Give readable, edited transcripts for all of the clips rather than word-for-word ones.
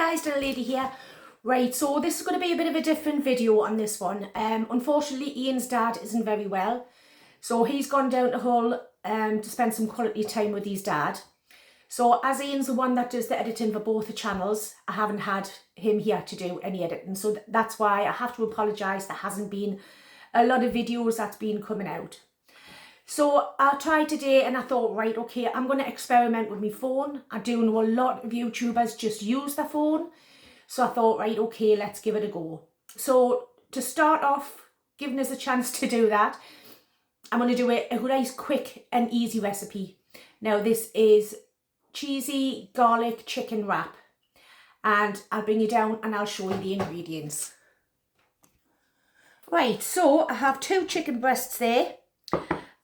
guys, Dinner Lady here. Right, so this is going to be a bit of a different video on this one. Unfortunately, Ian's dad isn't very well. So he's gone down to Hull to spend some quality time with his dad. So as Ian's the one that does the editing for both the channels, I haven't had him here to do any editing. So that's why I have to apologise. There hasn't been a lot of videos that's been coming out. So I tried today and I thought, right, okay, I'm going to experiment with my phone. I do know a lot of YouTubers just use their phone. So I thought, right, okay, let's give it a go. So to start off, giving us a chance to do that, I'm going to do a nice quick and easy recipe. Now this is cheesy garlic chicken wrap. And I'll bring you down and I'll show you the ingredients. Right, so I have 2 chicken breasts there.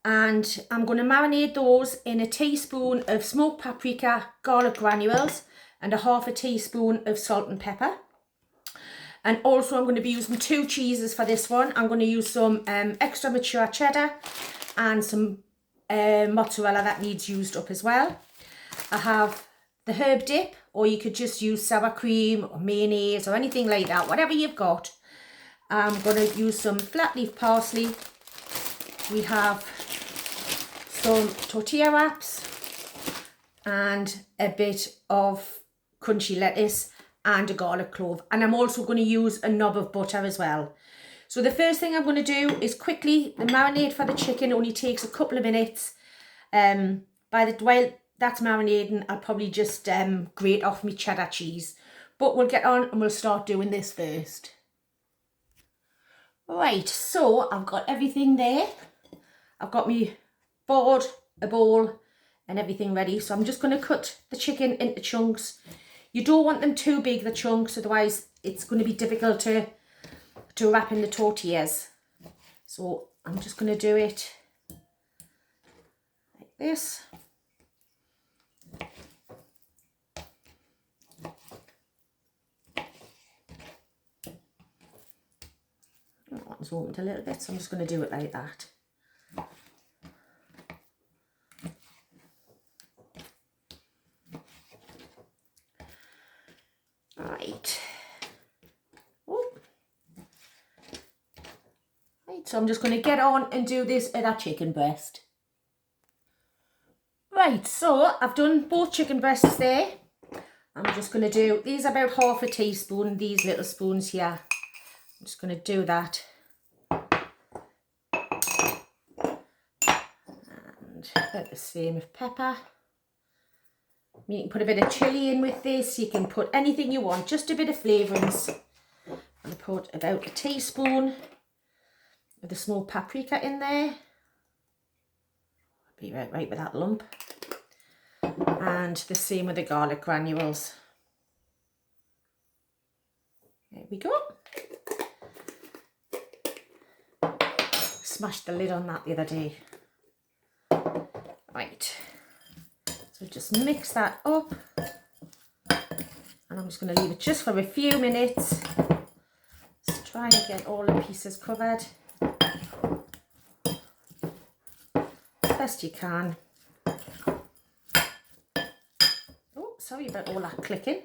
And I'm going to marinate those in a teaspoon of smoked paprika, garlic granules, and a half a teaspoon of salt and pepper. And also I'm going to be using 2 cheeses for this one. I'm going to use some extra mature cheddar and some mozzarella that needs used up as well. I have the herb dip, or you could just use sour cream or mayonnaise or anything like that, whatever you've got. I'm going to use some flat leaf parsley. We have some tortilla wraps and a bit of crunchy lettuce and a garlic clove. And I'm also going to use a knob of butter as well. So the first thing I'm going to do is quickly, the marinade for the chicken only takes a couple of minutes. While that's marinating, I'll probably just grate off my cheddar cheese. But we'll get on and we'll start doing this first. Right, so I've got everything there. I've got my board, a bowl and everything ready. So I'm just going to cut the chicken into chunks. You don't want them too big, the chunks, otherwise it's going to be difficult to wrap in the tortillas. So I'm just going to do it like this. That one's opened a little bit, so I'm just going to do it like that. Right. Right, so I'm just going to get on and do this at that chicken breast. Right, so I've done both chicken breasts there. I'm just going to do, these are about half a teaspoon, these little spoons here. I'm just going to do that. And about the same of pepper. You can put a bit of chilli in with this. You can put anything you want, just a bit of flavourings. I'm going to put about a teaspoon of the smoked paprika in there. Be right with that lump. And the same with the garlic granules. There we go. Smashed the lid on that the other day. Right. So just mix that up. And I'm just going to leave it just for a few minutes. Just try and get all the pieces covered. Best you can. Oh, sorry about all that clicking.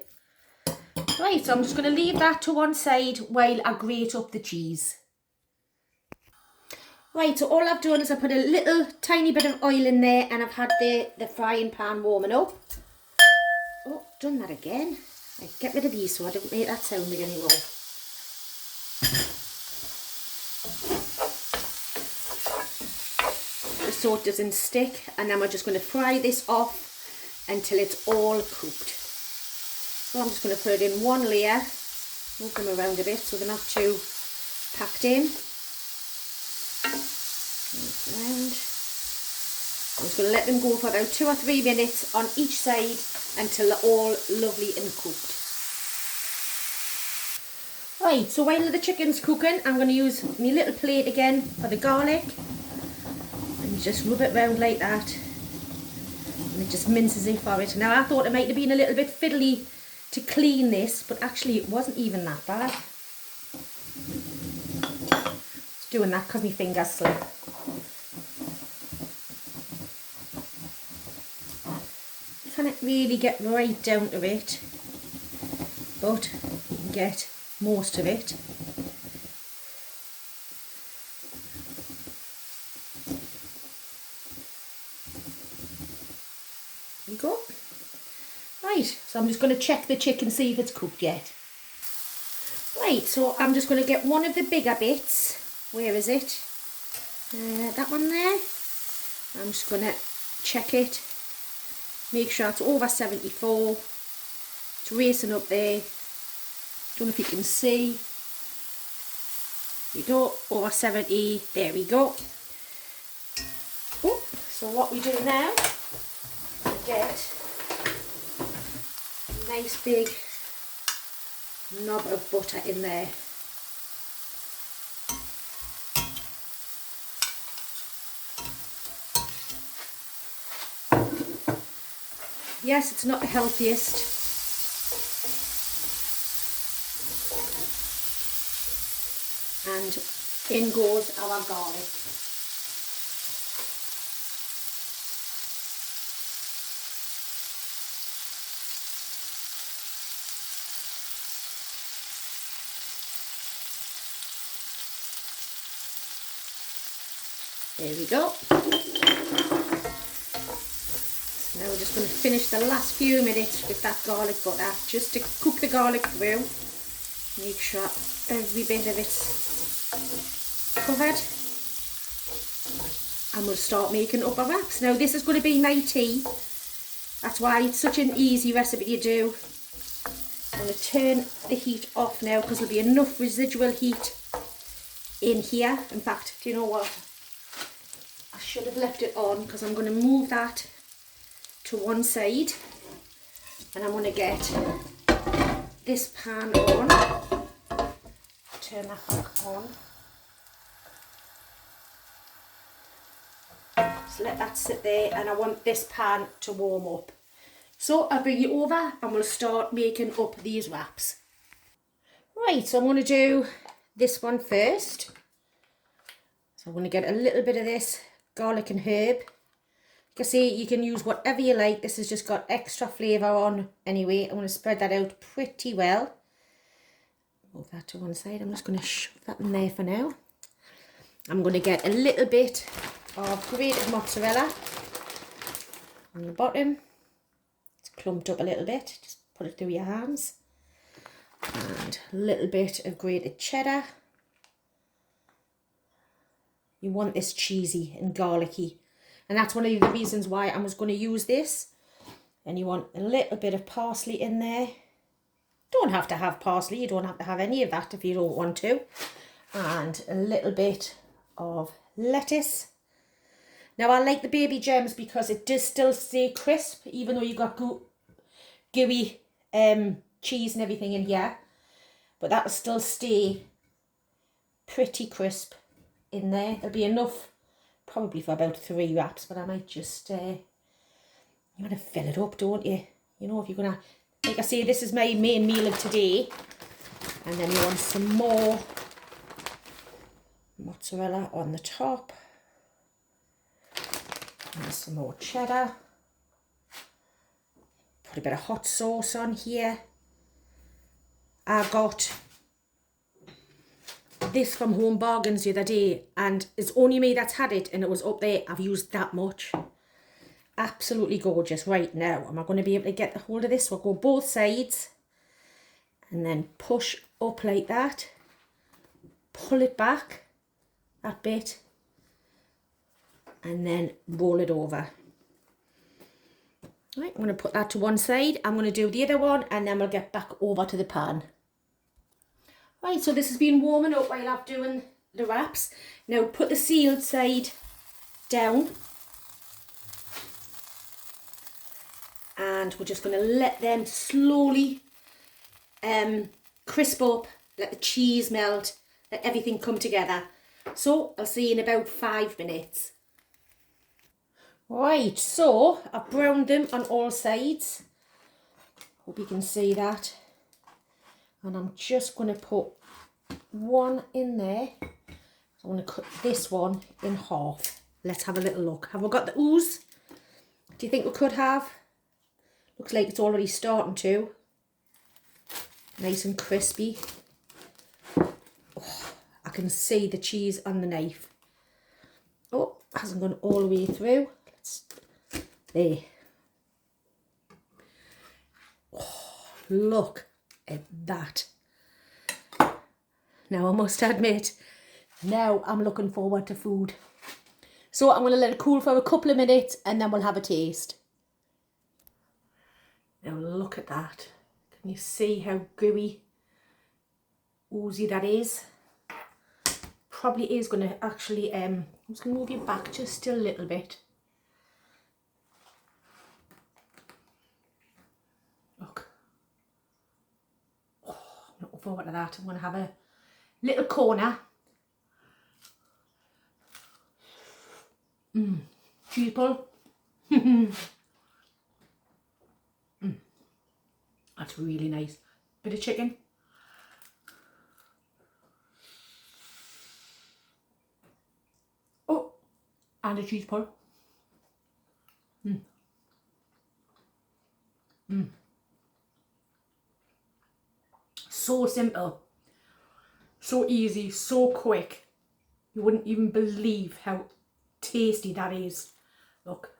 Right, so I'm just going to leave that to one side while I grate up the cheese. Right, so all I've done is I put a little tiny bit of oil in there and I've had the frying pan warming up. Oh, done that again. Right, get rid of these so I don't make that sound again anymore. Just so it doesn't stick, and then we're just going to fry this off until it's all cooked. So I'm just going to put it in one layer, move them around a bit so they're not too packed in. Around. I'm just going to let them go for about 2 or 3 minutes on each side until they're all lovely and cooked. Right, so while the chicken's cooking, I'm going to use my little plate again for the garlic. And just rub it round like that. And it just minces it for it. Now I thought it might have been a little bit fiddly to clean this, but actually it wasn't even that bad. Just doing that because my fingers slip. Can it really get right down to it? but you can get most of it. There you go. Right, so I'm just going to check the chicken, see if it's cooked yet. Right, so I'm just going to get one of the bigger bits. Where is it? That one there. I'm just going to check it. Make sure it's over 74. It's racing up there. Don't know if you can see. There we go, over 70. There we go. Oh, so what we do now, we get a nice big knob of butter in there. Yes, it's not the healthiest. And in goes our garlic. There we go. So now we're just going to finish the last few minutes with that garlic butter, just to cook the garlic through. Make sure every bit of it's covered. And we'll start making up our wraps. Now this is going to be my tea. That's why it's such an easy recipe to do. I'm going to turn the heat off now because there'll be enough residual heat in here. In fact, do you know what? I should have left it on because I'm going to move that to one side. And I'm going to get this pan on. Turn that back on. So let that sit there, and I want this pan to warm up. So I'll bring you over and we'll start making up these wraps. Right, so I'm going to do this one first. So I'm going to get a little bit of this garlic and herb. You can see you can use whatever you like. This has just got extra flavour on anyway. I'm going to spread that out pretty well. Move that to one side. I'm just going to shove that in there for now. I'm going to get a little bit of grated mozzarella on the bottom. It's clumped up a little bit. Just put it through your hands. And a little bit of grated cheddar. You want this cheesy and garlicky. And that's one of the reasons why I was going to use this. And you want a little bit of parsley in there. Don't have to have parsley. You don't have to have any of that if you don't want to. And a little bit of lettuce. Now I like the baby gems because it does still stay crisp, even though you've got gooey cheese and everything in here. But that will still stay pretty crisp in there. There'll be enough probably for about 3 wraps, but I might just, you want to fill it up, don't you? You know, if you're going to, like I say, this is my main meal of today. And then you want some more mozzarella on the top. And some more cheddar. Put a bit of hot sauce on here. I got this from Home Bargains the other day, and it's only me that's had it, and it was up there. I've used that much. Absolutely gorgeous. Right, now am I going to be able to get the hold of this? We'll go both sides and then push up like that. Pull it back that bit and then roll it over. Right, I'm going to put that to one side. I'm going to do the other one and then we'll get back over to the pan. Right, so this has been warming up while I'm doing the wraps. Now put the sealed side down. And we're just going to let them slowly crisp up, let the cheese melt, let everything come together. So I'll see you in about 5 minutes. Right, so I've browned them on all sides. Hope you can see that. And I'm just going to put one in there. I'm going to cut this one in half. Let's have a little look. Have we got the ooze? Do you think we could have? Looks like it's already starting to. Nice and crispy. Oh, I can see the cheese on the knife. Oh, hasn't gone all the way through. There. Oh, look at that. Now I must admit, now I'm looking forward to food. So I'm going to let it cool for a couple of minutes and then we'll have a taste. Now look at that. Can you see how gooey, oozy that is? Probably is going to actually, I'm just going to move you back just a little bit. Look. Oh, I'm looking forward to that. I'm going to have a little corner. Cheese pull. That's really nice. Bit of chicken. Oh, and a cheese pull. So simple. So easy, so quick. You wouldn't even believe how tasty that is. Look.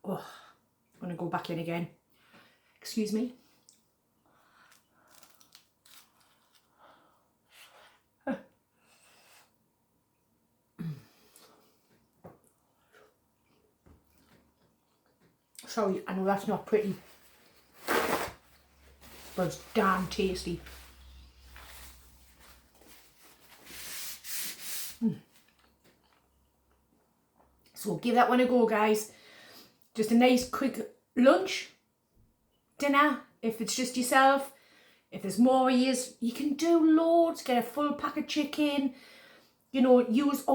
Oh, I'm going to go back in again. Excuse me. Sorry, I know that's not pretty, but it's damn tasty. So give that one a go, guys. Just a nice quick lunch, dinner, if it's just yourself. If there's more of you can do loads. Get a full pack of chicken, you know, use a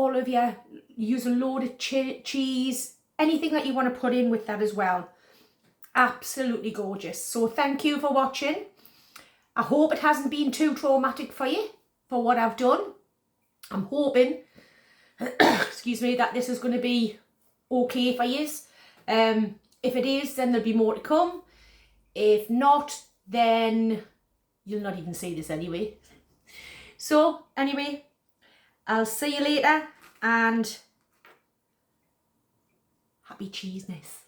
load of cheese, anything that you want to put in with that as well. Absolutely gorgeous. So thank you for watching. I hope it hasn't been too traumatic for you, for what I've done. I'm hoping, excuse me, that this is going to be okay for you. If it is, then there'll be more to come. If not, then you'll not even see this anyway. So anyway, I'll see you later and happy cheeseness.